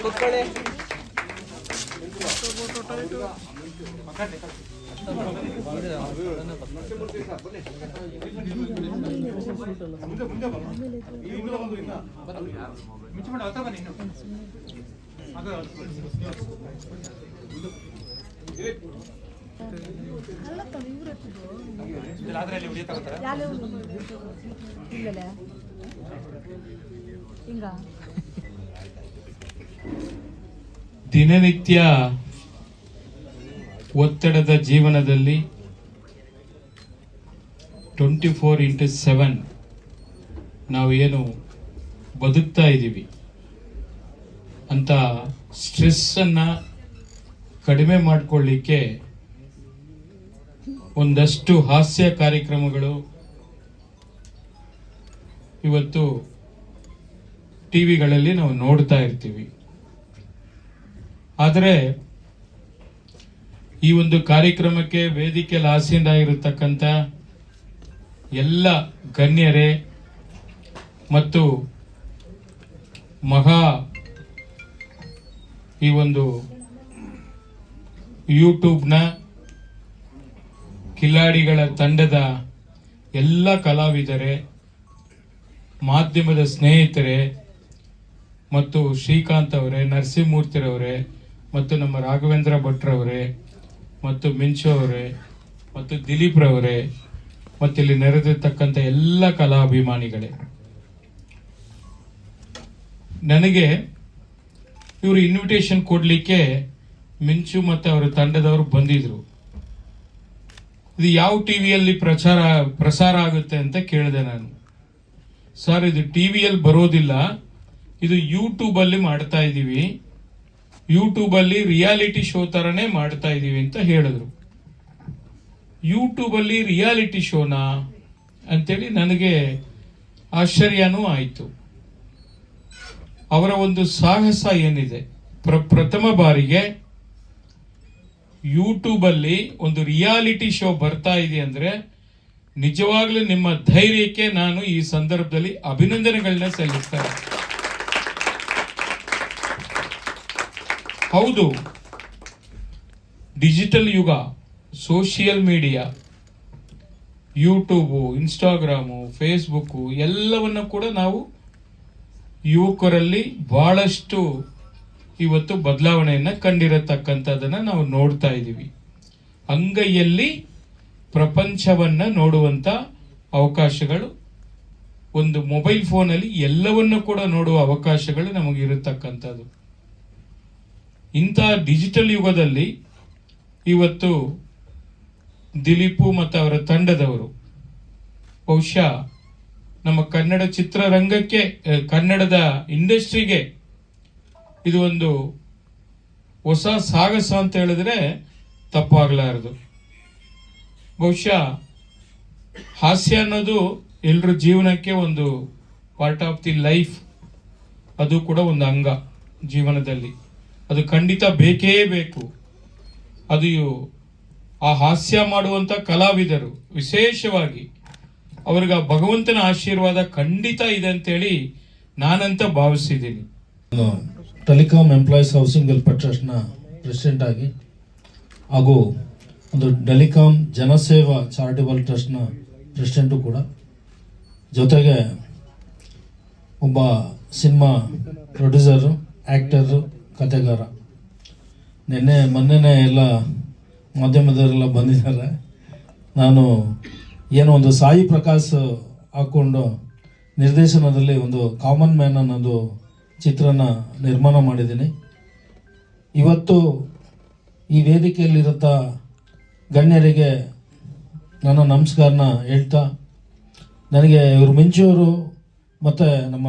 ಕೂತ್ಕೊಳ್ಳಿ. ದಿನನಿತ್ಯ ಒತ್ತಡದ ಜೀವನದಲ್ಲಿ 24x7 ನಾವೇನು ಬದುಕ್ತಾ ಇದ್ದೀವಿ ಅಂತ ಸ್ಟ್ರೆಸ್ಸನ್ನು ಕಡಿಮೆ ಮಾಡಿಕೊಳ್ಳಿಕ್ಕೆ ಒಂದಷ್ಟು ಹಾಸ್ಯ ಕಾರ್ಯಕ್ರಮಗಳು ಇವತ್ತು ಟಿವಿಗಳಲ್ಲಿ ನಾವು ನೋಡ್ತಾ ಇರ್ತೀವಿ. ಆದರೆ ಈ ಒಂದು ಕಾರ್ಯಕ್ರಮಕ್ಕೆ ವೇದಿಕೆಯಲ್ಲಿ ಆಸೀನರಾಗಿರತಕ್ಕಂಥ ಎಲ್ಲ ಗಣ್ಯರೇ ಮತ್ತು ಮಹಾ ಈ ಒಂದು ಯೂಟ್ಯೂಬ್ನ ಕಿಲಾಡಿಗಳ ತಂಡದ ಎಲ್ಲ ಕಲಾವಿದರೇ, ಮಾಧ್ಯಮದ ಸ್ನೇಹಿತರೆ ಮತ್ತು ಶ್ರೀಕಾಂತ್ ಅವರೇ, ನರಸಿಂಹಮೂರ್ತಿರವರೇ ಮತ್ತು ನಮ್ಮ ರಾಘವೇಂದ್ರ ಭಟ್ರವರೇ ಮತ್ತು ಮಿಂಚು ಅವರೇ ಮತ್ತು ದಿಲೀಪ್ ರವರೇ ಮತ್ತು ಇಲ್ಲಿ ನೆರೆದಿರ್ತಕ್ಕಂಥ ಎಲ್ಲ ಕಲಾಭಿಮಾನಿಗಳೇ, ನನಗೆ ಇವರು ಇನ್ವಿಟೇಷನ್ ಕೊಡ್ಲಿಕ್ಕೆ ಮಿಂಚು ಮತ್ತು ಅವರ ತಂಡದವರು ಬಂದಿದ್ರು. ಇದು ಯಾವ ಟಿವಿಯಲ್ಲಿ ಪ್ರಸಾರ ಆಗುತ್ತೆ ಅಂತ ಕೇಳಿದೆ ನಾನು. ಸರ್, ಇದು ಟಿವಿಯಲ್ಲಿ ಬರೋದಿಲ್ಲ, ಇದು ಯೂಟ್ಯೂಬ್ ಅಲ್ಲಿ ಮಾಡ್ತಾ ಇದ್ದೀವಿ, ಯೂಟ್ಯೂಬ್ ಅಲ್ಲಿ ರಿಯಾಲಿಟಿ ಶೋ ತರನೇ ಮಾಡ್ತಾ ಇದೀವಿ ಅಂತ ಹೇಳಿದ್ರು. ಯೂಟ್ಯೂಬ್ ಅಲ್ಲಿ ರಿಯಾಲಿಟಿ ಶೋನಾ ಅಂತೇಳಿ ನನಗೆ ಆಶ್ಚರ್ಯನೂ ಆಯಿತು. ಅವರ ಒಂದು ಸಾಹಸ ಏನಿದೆ, ಪ್ರಥಮ ಬಾರಿಗೆ ಯೂಟ್ಯೂಬ್ ಅಲ್ಲಿ ಒಂದು ರಿಯಾಲಿಟಿ ಶೋ ಬರ್ತಾ ಇದೆ ಅಂದ್ರೆ ನಿಜವಾಗ್ಲೂ ನಿಮ್ಮ ಧೈರ್ಯಕ್ಕೆ ನಾನು ಈ ಸಂದರ್ಭದಲ್ಲಿ ಅಭಿನಂದನೆಗಳನ್ನ ಸಲ್ಲಿಸ್ತೇನೆ. ಹೌದು, ಡಿಜಿಟಲ್ ಯುಗ, social media, YouTube, Instagram, Facebook ಎಲ್ಲವನ್ನ ಕೂಡ ನಾವು ಯುವಕರಲ್ಲಿ ಬಹಳಷ್ಟು ಇವತ್ತು ಬದಲಾವಣೆಯನ್ನ ಕಂಡಿರತಕ್ಕಂಥದ್ದನ್ನ ನಾವು ನೋಡ್ತಾ ಇದ್ದೀವಿ. ಅಂಗೈಯಲ್ಲಿ ಪ್ರಪಂಚವನ್ನ ನೋಡುವಂತ ಅವಕಾಶಗಳು, ಒಂದು ಮೊಬೈಲ್ ಫೋನಲ್ಲಿ ಎಲ್ಲವನ್ನೂ ಕೂಡ ನೋಡುವ ಅವಕಾಶಗಳು ನಮಗಿರತಕ್ಕಂಥದ್ದು. ಇಂಥ ಡಿಜಿಟಲ್ ಯುಗದಲ್ಲಿ ಇವತ್ತು ದಿಲೀಪು ಮತ್ತು ಅವರ ತಂಡದವರು ಬಹುಶಃ ನಮ್ಮ ಕನ್ನಡ ಚಿತ್ರರಂಗಕ್ಕೆ, ಕನ್ನಡದ ಇಂಡಸ್ಟ್ರಿಗೆ ಇದು ಒಂದು ಹೊಸ ಸಾಹಸ ಅಂತ ಹೇಳಿದ್ರೆ ತಪ್ಪಾಗಲಾರದು. ಬಹುಶಃ ಹಾಸ್ಯ ಅನ್ನೋದು ಎಲ್ಲರ ಜೀವನಕ್ಕೆ ಒಂದು ಪಾರ್ಟ್ ಆಫ್ ದಿ ಲೈಫ್, ಅದು ಕೂಡ ಒಂದು ಅಂಗ ಜೀವನದಲ್ಲಿ, ಅದು ಖಂಡಿತ ಬೇಕೇ ಬೇಕು. ಅದು ಆ ಹಾಸ್ಯ ಮಾಡುವಂತ ಕಲಾವಿದರು ವಿಶೇಷವಾಗಿ ಅವ್ರಿಗೆ ಭಗವಂತನ ಆಶೀರ್ವಾದ ಖಂಡಿತ ಇದೆ ಅಂತೇಳಿ ನಾನಂತ ಭಾವಿಸಿದ್ದೀನಿ. ಟೆಲಿಕಾಂ ಎಂಪ್ಲಾಯೀಸ್ ಹೌಸಿಂಗ್ ವೆಲ್ಫೇರ್ ಟ್ರಸ್ಟ್ನ ಪ್ರೆಸಿಡೆಂಟ್ ಆಗಿ ಹಾಗೂ ಒಂದು ಟೆಲಿಕಾಂ ಜನಸೇವಾ ಚಾರಿಟಬಲ್ ಟ್ರಸ್ಟ್ನ ಪ್ರೆಸಿಡೆಂಟು ಕೂಡ, ಜೊತೆಗೆ ಒಬ್ಬ ಸಿನಿಮಾ ಪ್ರೊಡ್ಯೂಸರು, ಆ್ಯಕ್ಟರು, ಕಥೆಗಾರ. ಮೊನ್ನೆನೇ ಎಲ್ಲ ಮಾಧ್ಯಮದವರೆಲ್ಲ ಬಂದಿದ್ದಾರೆ. ನಾನು ಏನೋ ಒಂದು ಸಾಯಿ ಪ್ರಕಾಶ್ ಹಾಕ್ಕೊಂಡು ನಿರ್ದೇಶನದಲ್ಲಿ ಒಂದು ಕಾಮನ್ ಮ್ಯಾನ್ ಅನ್ನೋದು ಚಿತ್ರನ ನಿರ್ಮಾಣ ಮಾಡಿದ್ದೀನಿ. ಇವತ್ತು ಈ ವೇದಿಕೆಯಲ್ಲಿರುತ್ತ ಗಣ್ಯರಿಗೆ ನನ್ನ ನಮಸ್ಕಾರನ ಹೇಳ್ತಾ, ನನಗೆ ಇವರು ಮಿಂಚೂರು ಮತ್ತು ನಮ್ಮ